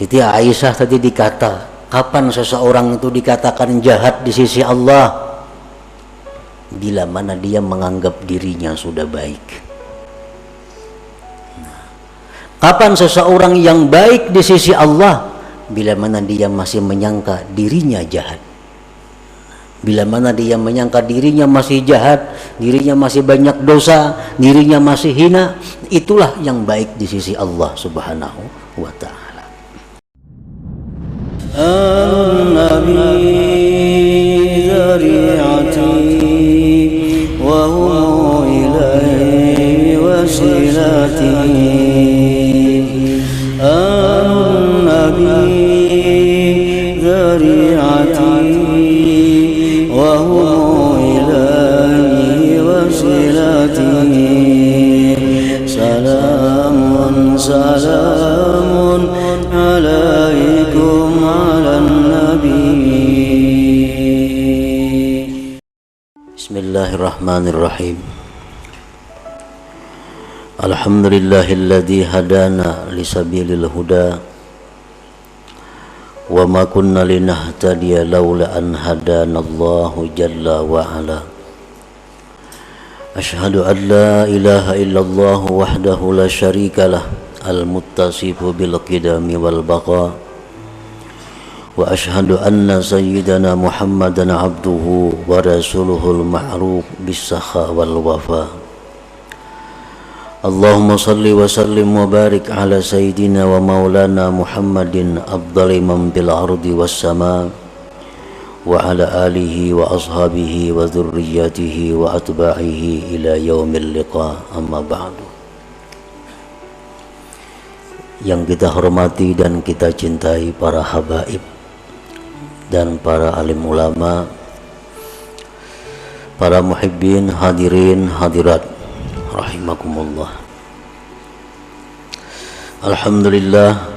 Siti Aisyah tadi dikata, kapan seseorang itu dikatakan jahat di sisi Allah? Bila mana dia menganggap dirinya sudah baik. Kapan seseorang yang baik di sisi Allah? Bila mana dia masih menyangka dirinya jahat. Bila mana dia menyangka dirinya masih jahat, dirinya masih banyak dosa, dirinya masih hina, itulah yang baik di sisi Allah Subhanahu wa ta'ala. An-Nabi dzari'ati wa huwa ilaihi wasilati. An-Nabi dzari'ati salamun alaikum ala nabi. Bismillahirrahmanirrahim. Alhamdulillahilladzi hadana lisabilil huda wa ma kunna linahtadiya laula an hadanallahu jalla wa ala. Asyhadu an la ilaha illallah wahdahu la syarika lah al-muttasifu bil qidami wal baqa wa asyhadu anna sayyidana Muhammadan abduhu wa rasuluhul ma'ruf bis sakha wal wafa. Allahumma salli wa sallim wa barik ala sayyidina wa maulana Muhammadin afdali man bil ardi was sama wa ala alihi wa ashabihi wa dhurriyyatihi wa atba'ihi ila yaumil liqa, amma ba'du. Yang kita hormati dan kita cintai para habaib dan para alim ulama, para muhibbin, hadirin, hadirat rahimakumullah. Alhamdulillah,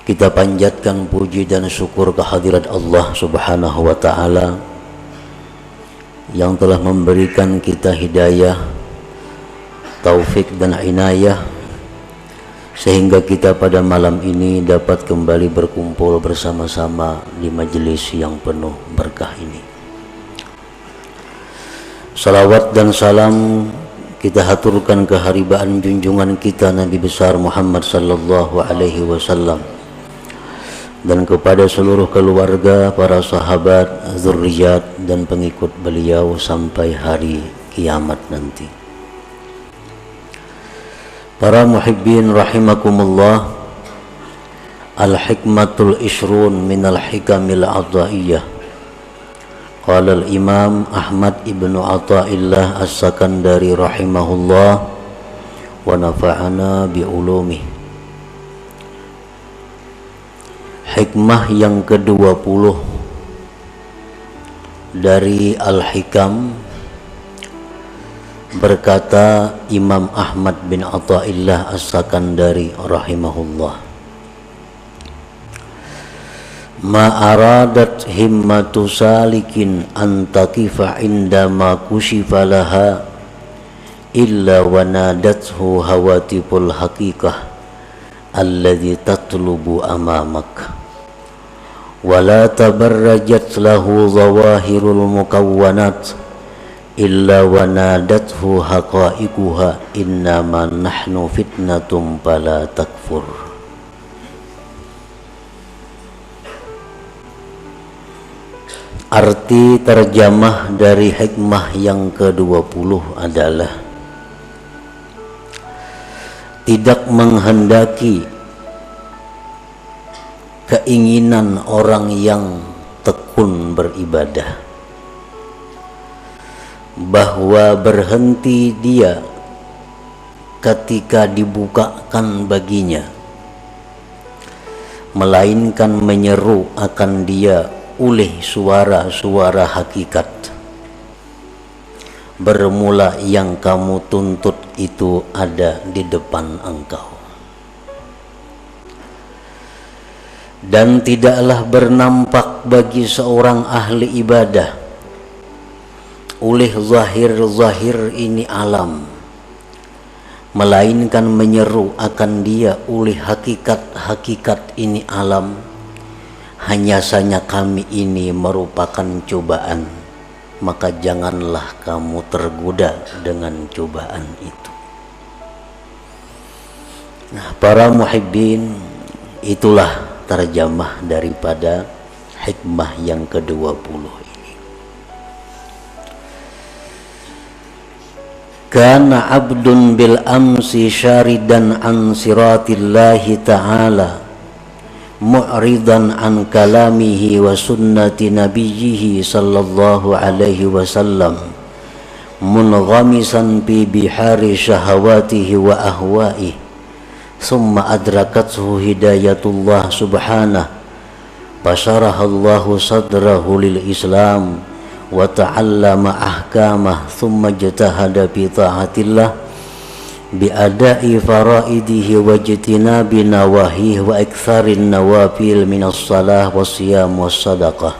kita panjatkan puji dan syukur kehadirat Allah Subhanahu wa ta'ala yang telah memberikan kita hidayah, taufik dan inayah sehingga kita pada malam ini dapat kembali berkumpul bersama-sama di majelis yang penuh berkah ini. Salawat dan salam kita haturkan keharibaan junjungan kita Nabi besar Muhammad sallallahu alaihi wasallam dan kepada seluruh keluarga, para sahabat, zurriyat dan pengikut beliau sampai hari kiamat nanti. Para muhibbin rahimakumullah, al-hikmatul ishrun minal hikamil adha'iyah. Qala al-imam Ahmad ibnu Athaillah as-Sakandari rahimahullah wa nafa'ana bi'ulumih. Hikmah yang ke-20 dari Al-Hikam, berkata Imam Ahmad bin Athaillah as-Sakandari rahimahullah, ma aradat himmatu salikin an taqifa indama kushifa laha illa wa nadathu hawatiful haqiqah alladhi tatlubu amamak wala tabarrajat lahu zawahirul mukawwanat illa wa nadathu haqa'iquha innama nahnu fitnatum fala takfur. Arti terjemah dari hikmah yang ke-20 adalah tidak menghendaki keinginan orang yang tekun beribadah, bahwa berhenti dia ketika dibukakan baginya, melainkan menyeru akan dia oleh suara-suara hakikat. Bermula yang kamu tuntut itu ada di depan engkau. Dan tidaklah bernampak bagi seorang ahli ibadah oleh zahir-zahir ini alam, melainkan menyeru akan dia oleh hakikat-hakikat ini alam. Hanya saja kami ini merupakan cobaan, maka janganlah kamu tergoda dengan cobaan itu. Nah, para muhibbin, itulah terjemah daripada hikmah yang ke-20 ini. Kana abdun bil amsi syaridan an siratillahi ta'ala mu'ridan an kalamihi wa sunnati nabiyyihi sallallahu alaihi wasallam munghamisan bi bihari syahawatihi wa ahwaihi thumma adrakathu hidayatullah subhanahu fasyarahallahu sadrahu lil islam wa ta'allama ahkamah thumma jatahada bi ta'atillah bi'adai faraidihi wa jitinabi nawahihi wa iktharin nawafil minas salah wa siyam wa sadaqah.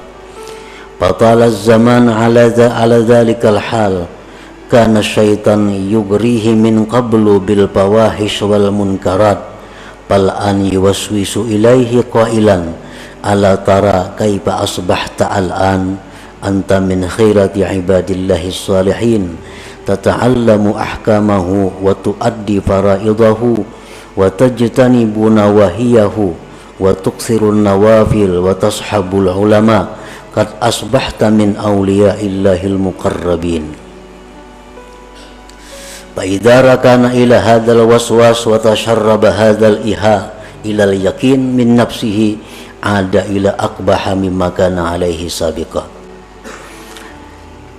Fatala zaman ala dhalikal hal kana syaitan yugrihi min qablu bil fawahish wal munkarat bal an yuwaswisu ilaihi qailan ala tara kaifa asbahta al-an anta min khairati ibadillahi salihin tata'allamu ahkamahu wa tuaddi faraidahu wa tajtanibu nawahiyahu wa tuksirun nawafil wa tashabul ulama qad asbahta min awliyaillahil muqarrabin. Fa idza rakana ila hadzal waswas wa tasharraba hadzal iha ila al yaqin min nafsihi ada ila aqbaha mimma kana alaihi sabiqa.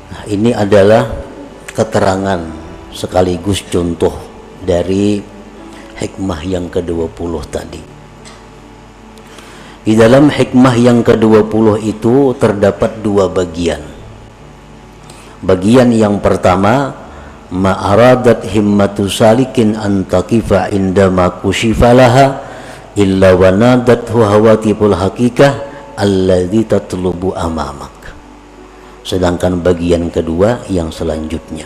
Nah, ini adalah keterangan sekaligus contoh dari hikmah yang ke-20 tadi. Di dalam hikmah yang ke-20 itu terdapat dua bagian. Bagian yang pertama, ma'aradat himmatu salikin antakifa indama kushifalaha illa wanadathu hawatibul hakikah alladhi tatlubu amamak. Sedangkan bagian kedua yang selanjutnya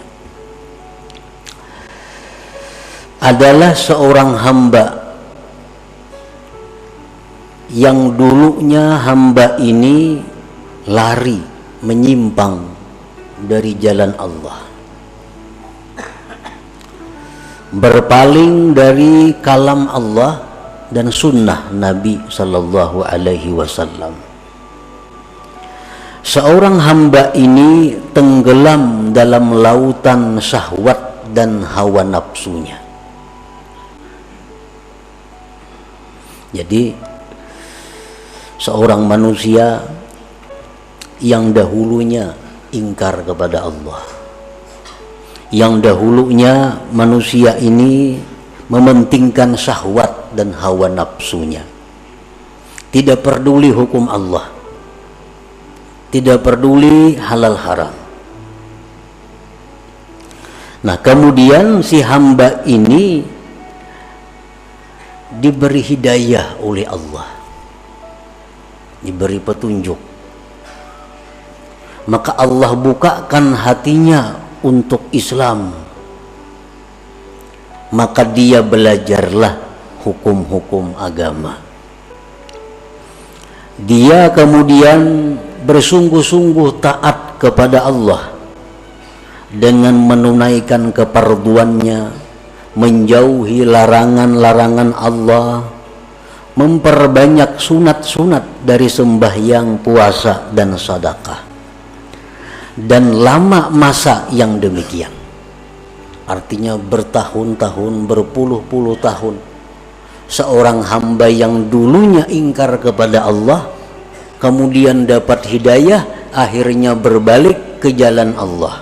adalah seorang hamba yang dulunya hamba ini lari menyimpang dari jalan Allah, berpaling dari kalam Allah dan sunnah Nabi sallallahu alaihi wasallam. Seorang hamba ini tenggelam dalam lautan syahwat dan hawa nafsunya. Jadi seorang manusia yang dahulunya ingkar kepada Allah, yang dahulunya manusia ini mementingkan syahwat dan hawa nafsunya, tidak peduli hukum Allah, tidak peduli halal haram. Nah, kemudian si hamba ini diberi hidayah oleh Allah, diberi petunjuk, maka Allah bukakan hatinya untuk Islam, maka dia belajarlah hukum-hukum agama. Dia kemudian bersungguh-sungguh taat kepada Allah dengan menunaikan keperduannya, menjauhi larangan-larangan Allah, memperbanyak sunat-sunat dari sembahyang, puasa, dan sedekah. Dan lama masa yang demikian, artinya bertahun-tahun, berpuluh-puluh tahun, seorang hamba yang dulunya ingkar kepada Allah kemudian dapat hidayah, akhirnya berbalik ke jalan Allah,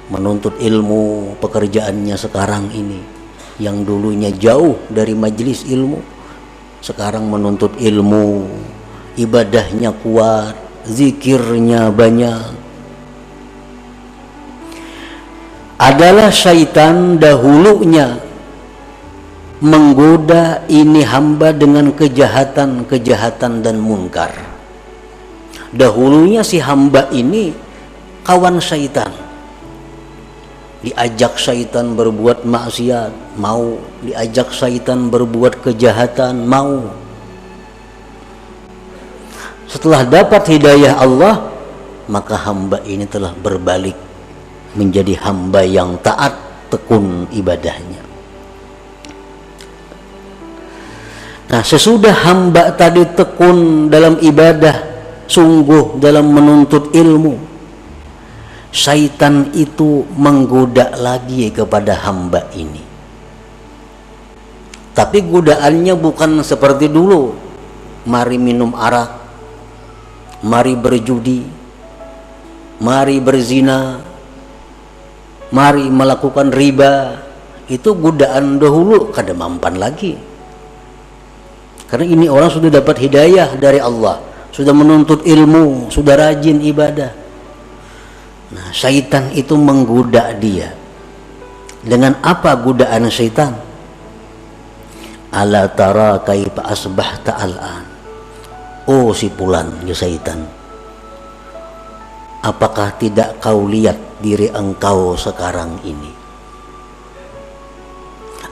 menuntut ilmu. Pekerjaannya sekarang ini, yang dulunya jauh dari majelis ilmu, sekarang menuntut ilmu, ibadahnya kuat, zikirnya banyak. Adalah syaitan dahulunya menggoda ini hamba dengan kejahatan-kejahatan dan munkar. Dahulunya si hamba ini kawan syaitan, diajak syaitan berbuat maksiat, mau. Diajak syaitan berbuat kejahatan, mau. Setelah dapat hidayah Allah, maka hamba ini telah berbalik menjadi hamba yang taat, tekun ibadahnya. Nah, sesudah hamba tadi tekun dalam ibadah, sungguh dalam menuntut ilmu, syaitan itu menggoda lagi kepada hamba ini. Tapi godaannya bukan seperti dulu, mari minum arak, mari berjudi, mari berzina, mari melakukan riba. Itu godaan dahulu, kada mampan lagi. Karena ini orang sudah dapat hidayah dari Allah, sudah menuntut ilmu, sudah rajin ibadah. Nah, syaitan itu menggoda dia. Dengan apa godaan syaitan? Ala tara kaifa asbahta al'an. Oh si fulan, ya syaitan, apakah tidak kau lihat diri engkau sekarang ini?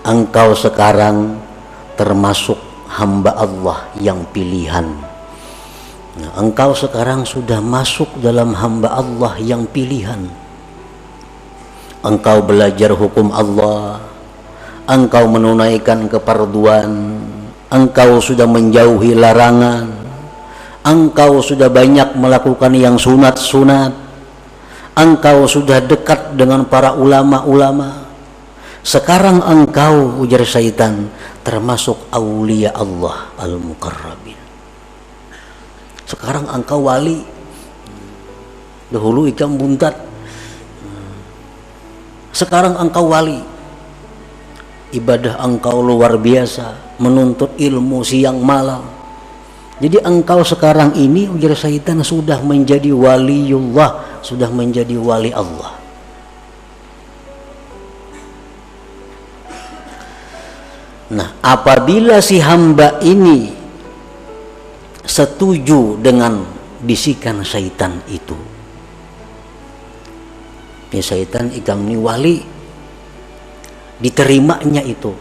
Engkau sekarang termasuk hamba Allah yang pilihan. Nah, engkau sekarang sudah masuk dalam hamba Allah yang pilihan. Engkau belajar hukum Allah, engkau menunaikan keparduan, engkau sudah menjauhi larangan, engkau sudah banyak melakukan yang sunat-sunat, engkau sudah dekat dengan para ulama-ulama. Sekarang engkau, ujar syaitan, termasuk aulia Allah al-muqarrabin. Sekarang engkau wali. Dahulu ikan buntat, sekarang engkau wali. Ibadah engkau luar biasa, menuntut ilmu siang malam. Jadi engkau sekarang ini, ujar syaitan, sudah menjadi waliullah, sudah menjadi wali Allah. Nah, apabila si hamba ini setuju dengan bisikan syaitan itu, ya syaitan ikam ni wali, diterimanya itu,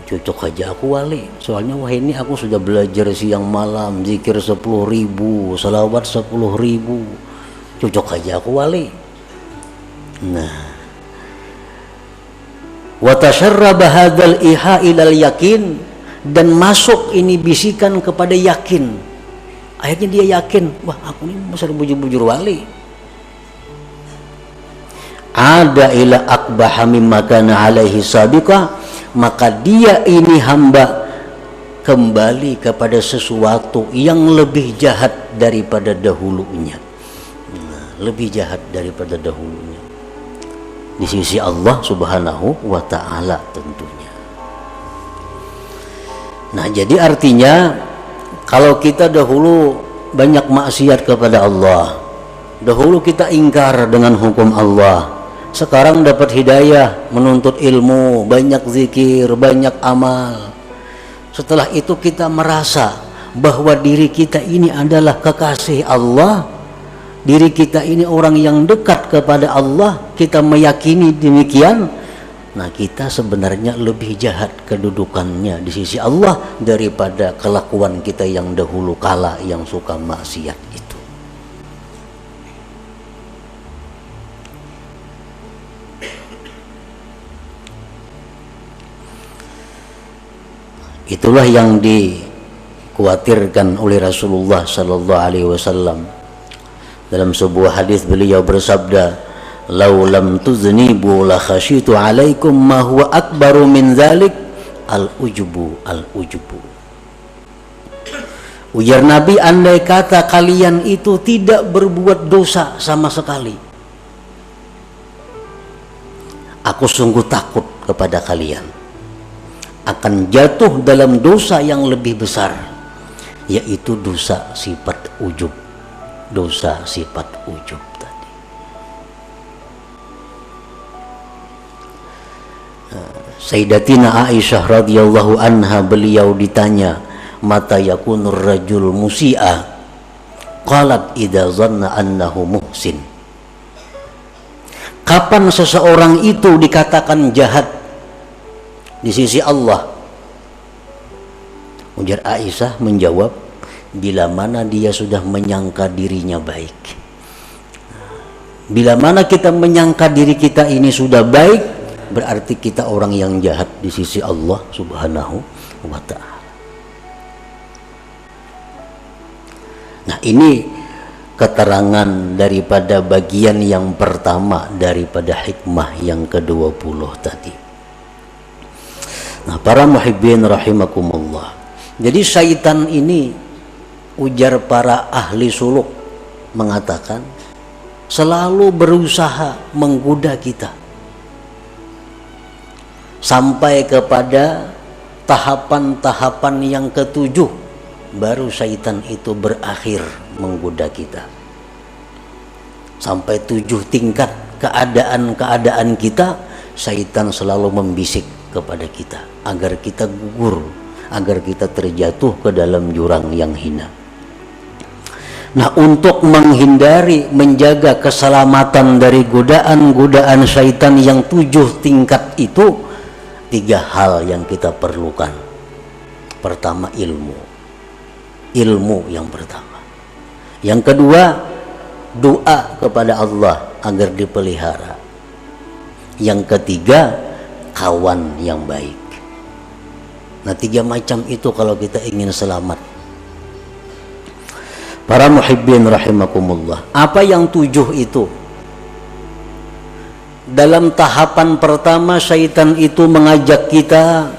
cocok aja aku wali, soalnya wah ini aku sudah belajar siang malam, zikir 10.000, salawat 10.000, cocok aja aku wali. Nah, wa tasharraba hadzal iha ilal yakin, dan masuk ini bisikan kepada yakin. Akhirnya dia yakin, wah aku ini besar bujur-bujur wali. Ada ila akbaha mimma kana alaihi sabiqa, maka dia ini hamba kembali kepada sesuatu yang lebih jahat daripada dahulunya. Nah, lebih jahat daripada dahulunya di sisi Allah Subhanahu wa ta'ala tentunya. Nah, jadi artinya kalau kita dahulu banyak maksiat kepada Allah, dahulu kita ingkar dengan hukum Allah, sekarang dapat hidayah, menuntut ilmu, banyak zikir, banyak amal. Setelah itu kita merasa bahwa diri kita ini adalah kekasih Allah, diri kita ini orang yang dekat kepada Allah, kita meyakini demikian. Nah, kita sebenarnya lebih jahat kedudukannya di sisi Allah daripada kelakuan kita yang dahulu kala yang suka maksiat itu. Itulah yang dikhawatirkan oleh Rasulullah sallallahu alaihi wasallam. Dalam sebuah hadis beliau bersabda, "Lau lam tuznibu la khasyitu alaikum ma huwa akbaru min dzalik al-ujubu al-ujubu." Ujar Nabi, andai kata kalian itu tidak berbuat dosa sama sekali, aku sungguh takut kepada kalian akan jatuh dalam dosa yang lebih besar, yaitu dosa sifat ujub. Dosa sifat ujub tadi. Sayyidatina Aisyah radhiyallahu anha, beliau ditanya, mata yakunur rajul musi'a? Qalat idza zanna annahu muhsin. Kapan seseorang itu dikatakan jahat di sisi Allah? Ujar Aisyah menjawab, bila mana dia sudah menyangka dirinya baik. Bila mana kita menyangka diri kita ini sudah baik, berarti kita orang yang jahat di sisi Allah Subhanahu wa ta'ala. Nah, ini keterangan daripada bagian yang pertama daripada hikmah yang ke-20 tadi. Nah, para muhibbin rahimakumullah. Jadi syaitan ini, ujar para ahli suluk, mengatakan selalu berusaha menggoda kita sampai kepada tahapan-tahapan yang ketujuh, baru syaitan itu berakhir menggoda kita. Sampai 7 tingkat keadaan-keadaan kita, syaitan selalu membisik kepada kita agar kita gugur, agar kita terjatuh ke dalam jurang yang hina. Nah, untuk menghindari, menjaga keselamatan dari godaan-godaan syaitan yang 7 tingkat itu, 3 hal yang kita perlukan. Pertama, ilmu yang pertama. Yang kedua, doa kepada Allah agar dipelihara. Yang ketiga, kawan yang baik. Nah, 3 macam itu kalau kita ingin selamat. Para muhibbin rahimakumullah. Apa yang 7 itu? Dalam tahapan pertama, syaitan itu mengajak kita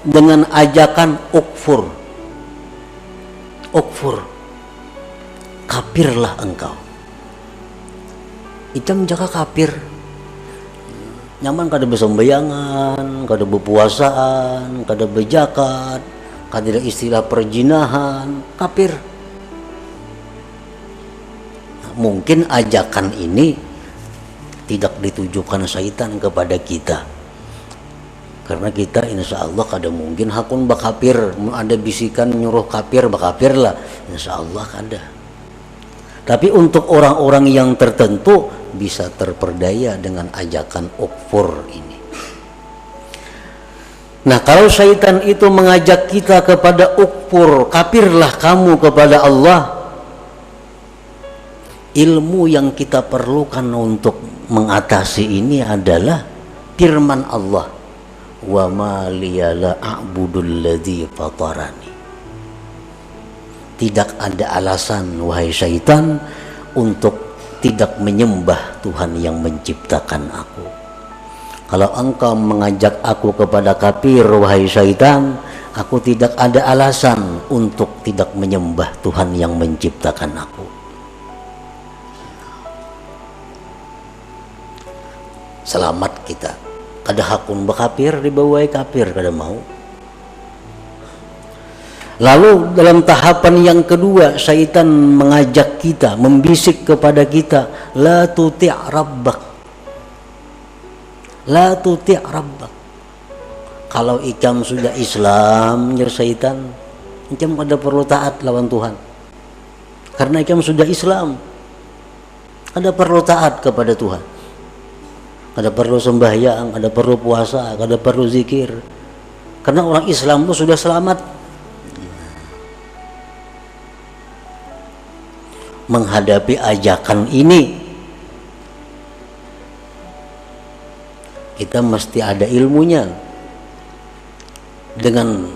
dengan ajakan ukfur. Kafirlah engkau. Icam jaka kafir. Nyaman kada bersembayangan, kada berpuasaan, kada berzakat, kada istilah perjinahan, kafir. Nah, mungkin ajakan ini tidak ditujukan syaitan kepada kita, karena kita insya Allah kada mungkin hakun bakafir. Ada bisikan nyuruh kafir, bakafir lah, insya Allah kada. Tapi untuk orang-orang yang tertentu bisa terperdaya dengan ajakan ukfur ini. Nah, kalau syaitan itu mengajak kita kepada ukfur, kafirlah kamu kepada Allah, ilmu yang kita perlukan untuk mengatasi ini adalah firman Allah, wa ma liya la a'budul ladzi fatarani. Tidak ada alasan, wahai syaitan, untuk tidak menyembah Tuhan yang menciptakan aku. Kalau engkau mengajak aku kepada kafir, wahai syaitan, aku tidak ada alasan untuk tidak menyembah Tuhan yang menciptakan aku. Selamat kita. Kada hakun bakafir, dibawai kafir, kada mau. Lalu dalam tahapan yang kedua, syaitan mengajak kita, membisik kepada kita, la tuti' rabbak. La tuti' rabbak. Kalau ikam sudah Islam, ya syaitan, ikam kada perlu taat lawan Tuhan. Karena ikam sudah Islam, kada perlu taat kepada Tuhan. Kada perlu sembahyang, kada perlu puasa, kada perlu zikir. Karena orang Islam itu sudah selamat. Menghadapi ajakan ini, kita mesti ada ilmunya. Dengan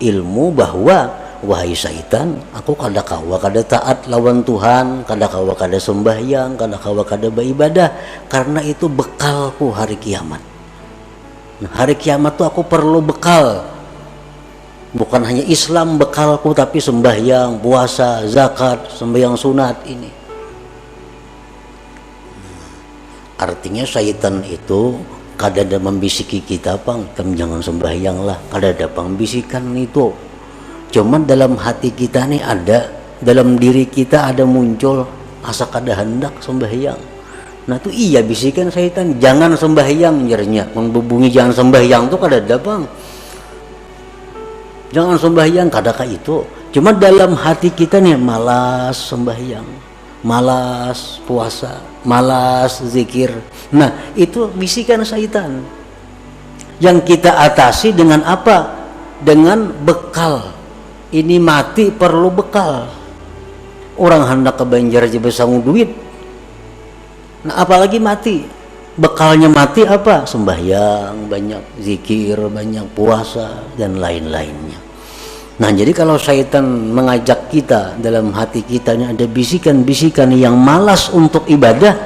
ilmu bahwa, wahai syaitan, aku kada kawa kada taat lawan Tuhan, kada kawa kada sembahyang, kada kawa kada beribadah, karena itu bekalku hari kiamat. Nah, hari kiamat tuh aku perlu bekal. Bukan hanya Islam bekalku, tapi sembahyang, puasa, zakat, sembahyang sunat ini. Artinya syaitan itu kada ada membisiki kita, pang, kamu jangan sembahyang lah, kada ada pembisikan itu. Cuman dalam hati kita nih ada, dalam diri kita ada muncul asa kada hendak sembahyang. Nah itu iya bisikan syaitan, jangan sembahyang, jarnya membubungi jangan sembahyang tuh kada ada, bang. Jangan sembahyang, kadakah itu. Cuma dalam hati kita nih malas sembahyang, malas puasa, malas zikir. Nah, itu bisikan syaitan. Yang kita atasi dengan apa? Dengan bekal. Ini mati perlu bekal. Orang hendak ke Banjar aja bersanggup duit. Nah, apalagi mati. Bekalnya mati apa? Sembahyang banyak, zikir banyak, puasa dan lain-lainnya. Nah, jadi kalau syaitan mengajak kita, dalam hati kita ini ada bisikan-bisikan yang malas untuk ibadah,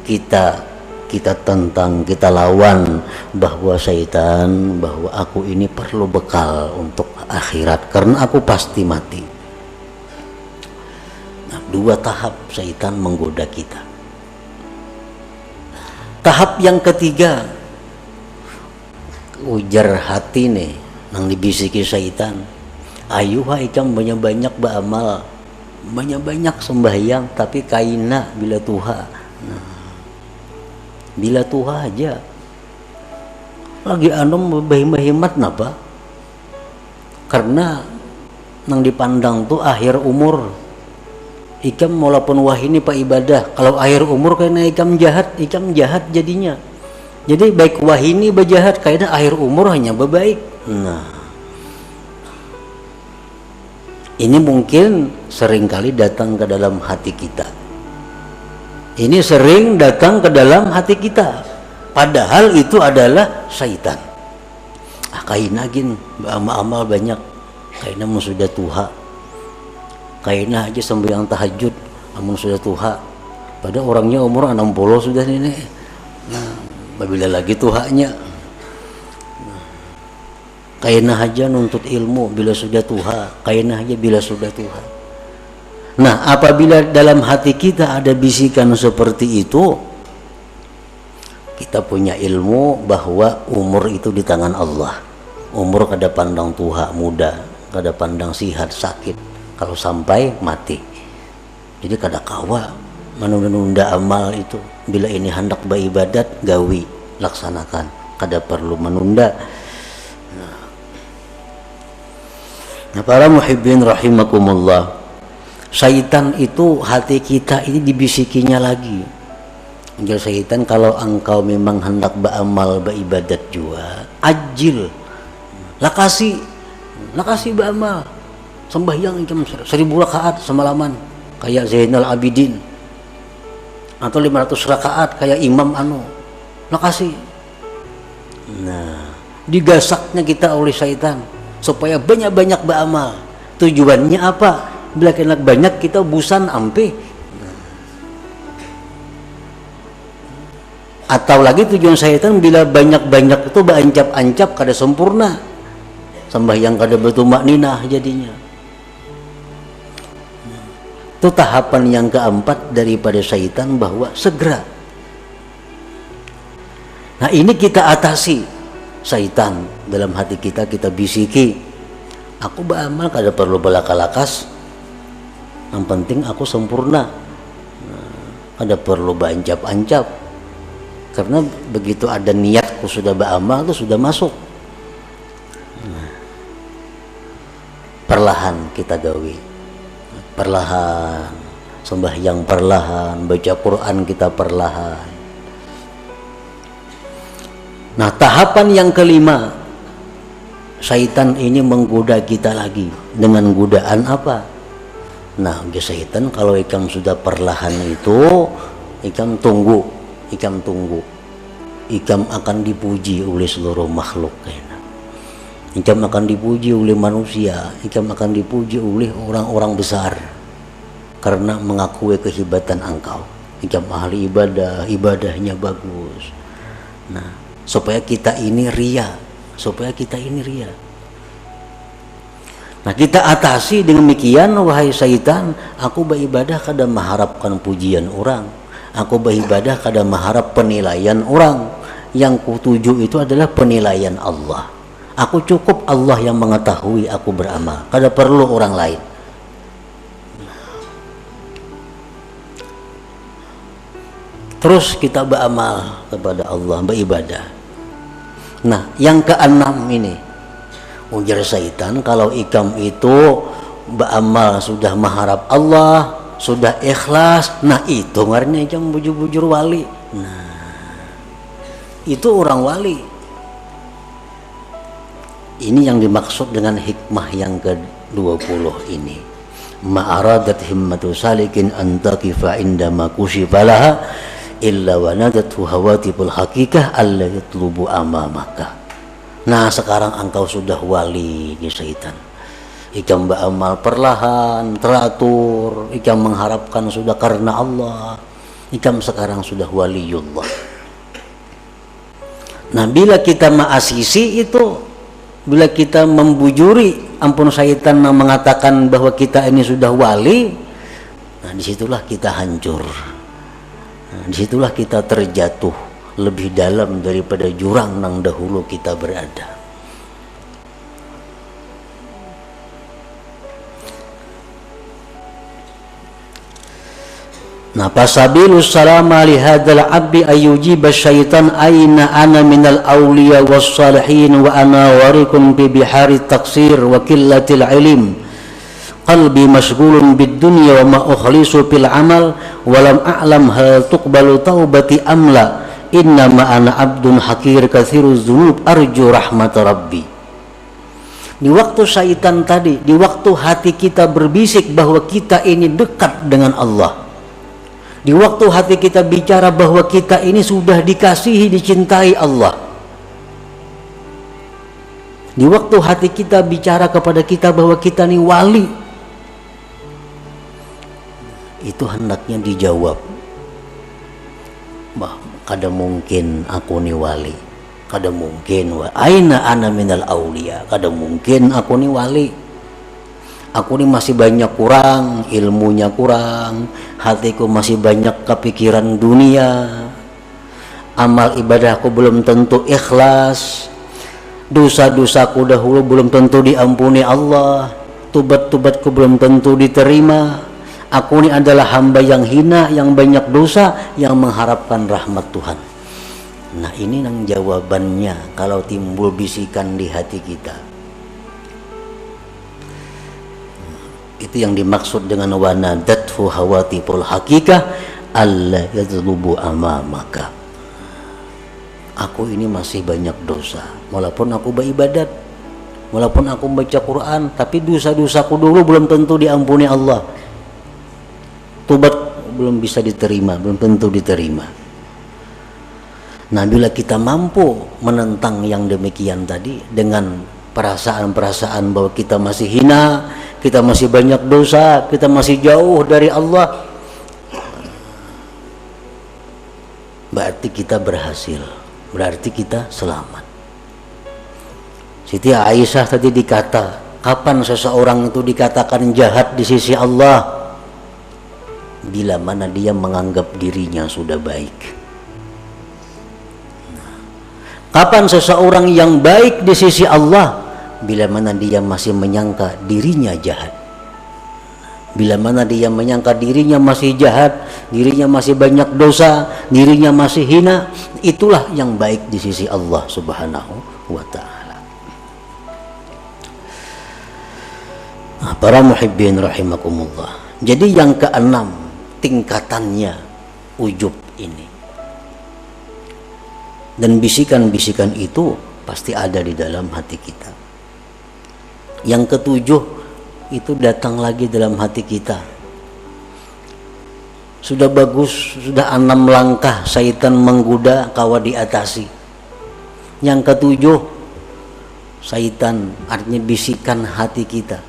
kita tentang, kita lawan bahwa syaitan, bahwa aku ini perlu bekal untuk akhirat karena aku pasti mati. Nah, 2 tahap syaitan menggoda kita. Tahap yang ketiga, ujar hati nih nang dibisiki syaitan. Ayo ikam banyak-banyak beramal, banyak-banyak sembahyang, tapi kaina bila Tuha. Nah, bila Tuha aja. Lagi anom behimat napa? Karena nang dipandang tuh akhir umur. Ikam walaupun wahini pak ibadah, kalau akhir umur kayaknya ikam jahat jadinya. Jadi baik wahini berjahat, kayaknya akhir umur hanya berbaik. Nah, ini mungkin seringkali datang ke dalam hati kita. Ini sering datang ke dalam hati kita. Padahal itu adalah syaitan. Kaina gin amal banyak. Kaina mun sudah tuha. Kaina aja sembahyang tahajud amun sudah tuha. Padahal orangnya umur 60 sudah ini. Nah, bila lagi tuhanya. Kaina aja nuntut ilmu bila sudah tuha, kaina aja bila sudah tuha. Nah, apabila dalam hati kita ada bisikan seperti itu, kita punya ilmu bahwa umur itu di tangan Allah. Umur kada pandang tuha muda, kada pandang sihat sakit, kalau sampai mati. Jadi kada kawa menunda-nunda amal itu. Bila ini hendak beribadat, gawi, laksanakan, kada perlu menunda. Nah, para muhibbin rahimakumullah, syaitan itu hati kita ini dibisikinya lagi. Ujar syaitan, kalau engkau memang hendak beramal beribadat juga, ajil, lakasi beramal, sembahyang jam 1000 rakaat semalaman kayak Zainal Abidin, atau 500 rakaat kayak Imam lakasi. Nah, digasaknya kita oleh syaitan supaya banyak-banyak beramal. Tujuannya apa? Bila kena banyak kita busan ampe. Atau lagi tujuan syaitan bila banyak-banyak itu berancap-ancap kada sempurna. Sembahyang kada bertumak ninah jadinya. Itu tahapan yang keempat daripada syaitan, bahwa segera. Nah, ini kita atasi. Syaitan dalam hati kita bisiki, aku beramal kada perlu belaka-lakas, yang penting aku sempurna, kada perlu berancap-ancap, karena begitu ada niatku sudah beramal itu sudah masuk. Perlahan kita gawi, perlahan sembahyang, perlahan baca Quran kita perlahan. Nah, tahapan yang kelima, syaitan ini menggoda kita lagi dengan godaan apa? Nah, syaitan kalau ikam sudah perlahan itu, ikam tunggu, ikam akan dipuji oleh seluruh makhluk. Ikam akan dipuji oleh manusia, ikam akan dipuji oleh orang-orang besar karena mengakui kehebatan engkau. Ikam ahli ibadah, ibadahnya bagus. Nah, supaya kita ini ria. Nah, kita atasi dengan demikian, wahai syaitan, aku beribadah kada mengharapkan pujian orang, aku beribadah kada mengharap penilaian orang. Yang kutuju itu adalah penilaian Allah. Aku cukup Allah yang mengetahui aku beramal, kada perlu orang lain. Terus kita beramal kepada Allah, beribadah. Nah, yang keenam ini, ujar syaitan, kalau ikam itu beramal sudah mengharap Allah, sudah ikhlas, nah itu ngaranna yang bujur-bujur wali. Nah, itu orang wali. Ini yang dimaksud dengan hikmah yang ke-20 ini. Ma'aradat himmatu salikin antaqifa indama kushifalaha illa wa nadathu hawatibul hakikah alla yatlubu amamaka. Nah, sekarang engkau sudah wali di syaitan. Ikam beramal perlahan, teratur, ikam mengharapkan sudah karena Allah. Ikam sekarang sudah waliullah. Nah, bila kita ma'asisi itu, bila kita membujuri ampun syaitan yang mengatakan bahwa kita ini sudah wali, nah disitulah kita hancur. Nah, disitulah kita terjatuh lebih dalam daripada jurang yang dahulu kita berada. Nah, fasabilus salama li hadzal abdi ayyujiba syaitan aina ana minal awliya was salihin wa ana warikun bi bihari taksir wa qillatil ilm qalbi mashghulun bid dunya wa ma ukhlisu fil amal wa lam a'lam hal tuqbalu taubati amla inna ma ana abdun hakir katsiruz dzunub arju rahmat rabbi. Di waktu syaitan tadi, di waktu hati kita berbisik bahwa kita ini dekat dengan Allah, di waktu hati kita bicara bahwa kita ini sudah dikasihi, dicintai Allah, di waktu hati kita bicara kepada kita bahwa kita ini wali, itu hendaknya dijawab, bah, kada mungkin aku ini wali, kada mungkin aina ana minal aulia, kada mungkin aku ini wali. Aku ini masih banyak kurang, ilmunya kurang, hatiku masih banyak kepikiran dunia, amal ibadahku belum tentu ikhlas, dosa-dosaku dahulu belum tentu diampuni Allah, tubat-tubatku belum tentu diterima. Aku ini adalah hamba yang hina, yang banyak dosa, yang mengharapkan rahmat Tuhan. Nah, ini yang jawabannya kalau timbul bisikan di hati kita. Itu yang dimaksud dengan wanadathu hawatibul hakikah alla yadlubu amamaka. Aku ini masih banyak dosa, walaupun aku beribadat, walaupun aku baca Quran, tapi dosa-dosaku dulu belum tentu diampuni Allah. Tobat belum bisa diterima, belum tentu diterima. Nah, bila kita mampu menentang yang demikian tadi dengan perasaan-perasaan bahwa kita masih hina, kita masih banyak dosa, kita masih jauh dari Allah, berarti kita berhasil, berarti kita selamat. Siti Aisyah tadi dikata, kapan seseorang itu dikatakan jahat di sisi Allah? Bila mana dia menganggap dirinya sudah baik. Kapan seseorang yang baik di sisi Allah? Bila mana dia masih menyangka dirinya jahat. Bila mana dia menyangka dirinya masih jahat, dirinya masih banyak dosa, dirinya masih hina, itulah yang baik di sisi Allah Subhanahu wa ta'ala. Nah, para muhibbin rahimakumullah. Jadi yang keenam tingkatannya ujub ini. Dan bisikan-bisikan itu pasti ada di dalam hati kita. Yang ketujuh itu datang lagi dalam hati kita. Sudah bagus, sudah 6 langkah syaitan menggoda kawa diatasi. Yang ketujuh, syaitan artinya bisikan hati kita.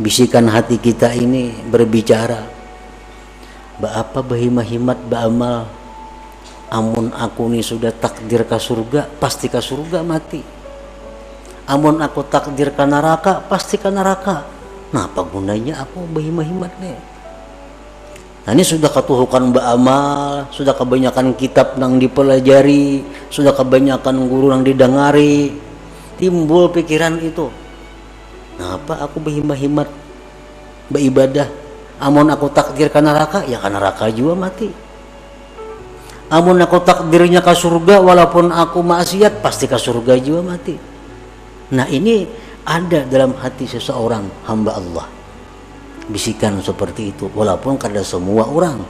Bisikan hati kita ini berbicara, apa bahimahimat ba'amal, amun aku ini sudah takdir ke surga, pasti ke surga mati. Amun aku takdir ke neraka, pasti ke neraka. Nah, apa gunanya aku bahimahimat nih? Nah, ini sudah ketuhukan ba'amal, sudah kebanyakan kitab yang dipelajari, sudah kebanyakan guru yang didengari, timbul pikiran itu. Nah, apa aku bahimahimat beribadah? Amun aku takdir ke neraka, ya ke neraka juga mati. Amun aku takdirnya ke surga, walaupun aku maksiat, pasti ke surga juga mati. Nah, ini ada dalam hati seseorang hamba Allah. bisikan seperti itu, walaupun kada semua orang,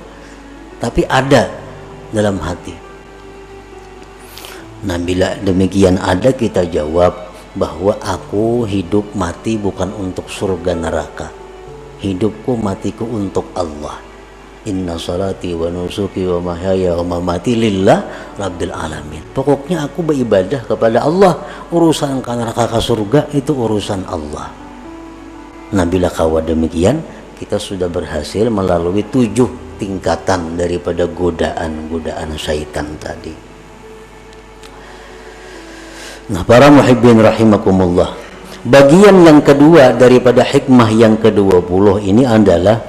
tapi ada dalam hati. Nah, bila demikian ada, kita jawab bahwa aku hidup mati bukan untuk surga neraka. Hidupku matiku untuk Allah. Inna salati wa nusuki wa mahyaya wa mamati lillah rabbil alamin. Pokoknya aku beribadah kepada Allah. Urusan ke neraka ke surga itu urusan Allah. Nah, bila kawa demikian, kita sudah berhasil melalui 7 tingkatan daripada godaan-godaan syaitan tadi. Nah, para muhibbin rahimakumullah, bagian yang kedua daripada hikmah yang ke-20 ini adalah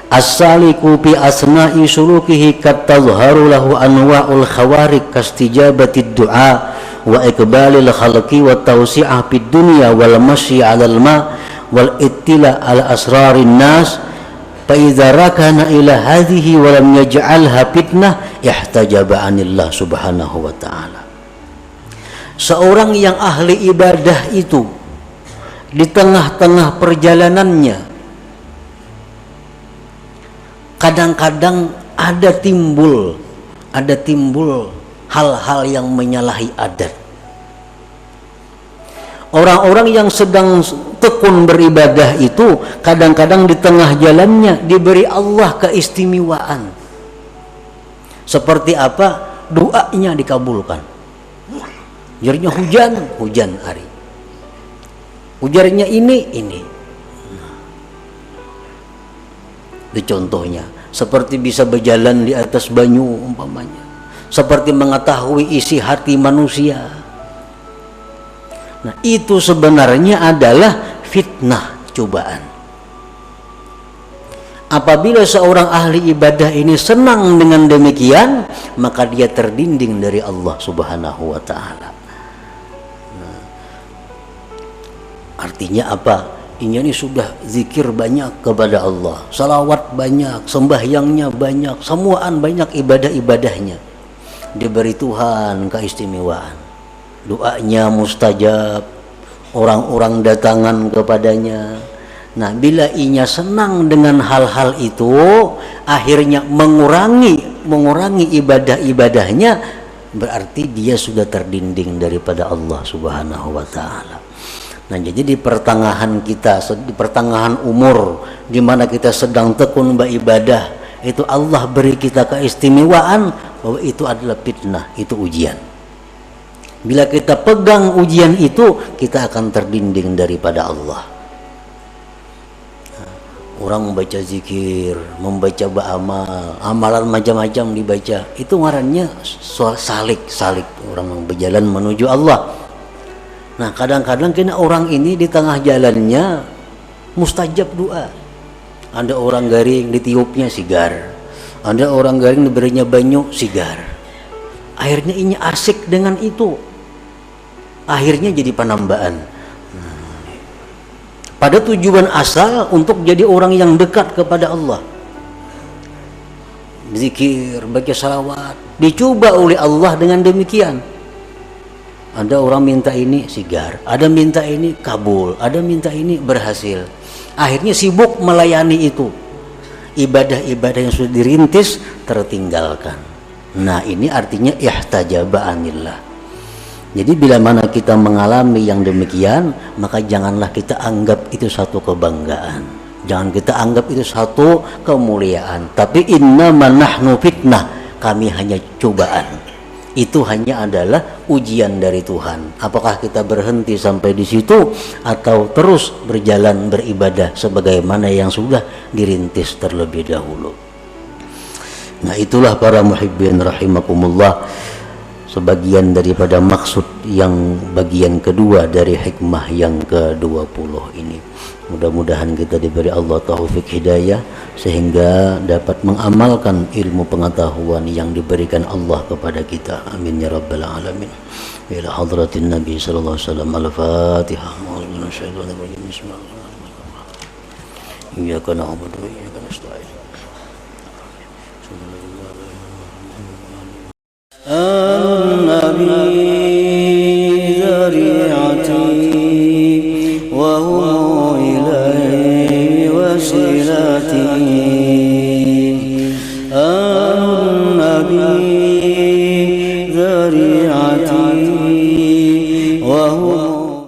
as-saliku fi asna'i sulukihi kat tazharu lahu anwa'ul khawarik kastijabatid du'a wa iqbalil khalqi wa tawsi'ah fid dunya wal masyi 'alal ma' wal ittila' ala asrarin nas fa idza rakana ila hadhihi wa lam yaj'alha fitnah ihtajaba 'anillah subhanahu wa ta'ala. Seorang yang ahli ibadah itu di tengah-tengah perjalanannya kadang-kadang ada timbul hal-hal yang menyalahi adat. Orang-orang yang sedang tekun beribadah itu kadang-kadang di tengah jalannya diberi Allah keistimewaan. Seperti apa? Doanya dikabulkan. Ujarnya hujan hari. Ujarnya ini. Itu contohnya. Seperti bisa berjalan di atas banyu umpamanya. Seperti mengetahui isi hati manusia. Nah, itu sebenarnya adalah fitnah, cobaan. Apabila seorang ahli ibadah ini senang dengan demikian, maka dia terdinding dari Allah Subhanahu wa ta'ala. Artinya apa? Ini sudah zikir banyak kepada Allah, salawat banyak, sembahyangnya banyak, semuaan banyak ibadah-ibadahnya. Diberi Tuhan keistimewaan. Doanya mustajab, orang-orang datangan kepadanya. Nah, bila inya senang dengan hal-hal itu, akhirnya mengurangi ibadah-ibadahnya, berarti dia sudah terdinding daripada Allah Subhanahu wa ta'ala. Nah, jadi di pertengahan kita, di pertengahan umur, di mana kita sedang tekun beribadah, itu Allah beri kita keistimewaan bahwa itu adalah fitnah, itu ujian. Bila kita pegang ujian itu, kita akan terdinding daripada Allah. Orang membaca zikir, membaca ba'amal, amalan macam-macam dibaca, itu ngarannya salik, orang berjalan menuju Allah. Nah, kadang-kadang kena orang ini di tengah jalannya mustajab doa. Ada orang garing ditiupnya sigar, ada orang garing diberinya banyu sigar. Akhirnya ini asik dengan itu, akhirnya jadi penambaan. Pada tujuan asal untuk jadi orang yang dekat kepada Allah, zikir, baca salawat, dicoba oleh Allah dengan demikian. Ada orang minta ini sigar, ada minta ini kabul, ada minta ini berhasil. Akhirnya sibuk melayani itu. Ibadah-ibadah yang sudah dirintis tertinggalkan. Nah, ini artinya ihtajaba anillah. Jadi bila mana kita mengalami yang demikian, maka janganlah kita anggap itu satu kebanggaan. Jangan kita anggap itu satu kemuliaan. Tapi innama nahnu fitnah, kami hanya cobaan. Itu hanya adalah ujian dari Tuhan. Apakah kita berhenti sampai di situ atau terus berjalan beribadah sebagaimana yang sudah dirintis terlebih dahulu. Nah, itulah para muhibbin rahimakumullah, sebagian daripada maksud yang bagian kedua dari hikmah yang ke-20 ini. Mudah-mudahan kita diberi Allah taufik hidayah sehingga dapat mengamalkan ilmu pengetahuan yang diberikan Allah kepada kita. Amin ya rabbal alamin. Ila hadratin Nabi sallallahu alaihi wasallam. Al-Fatihah. Bismillahirrahmanirrahim. Iyyaka na'budu wa iyyaka nasta'in. An-Nabi dzari'ati wa huwa ilayhi wasilati syari'ati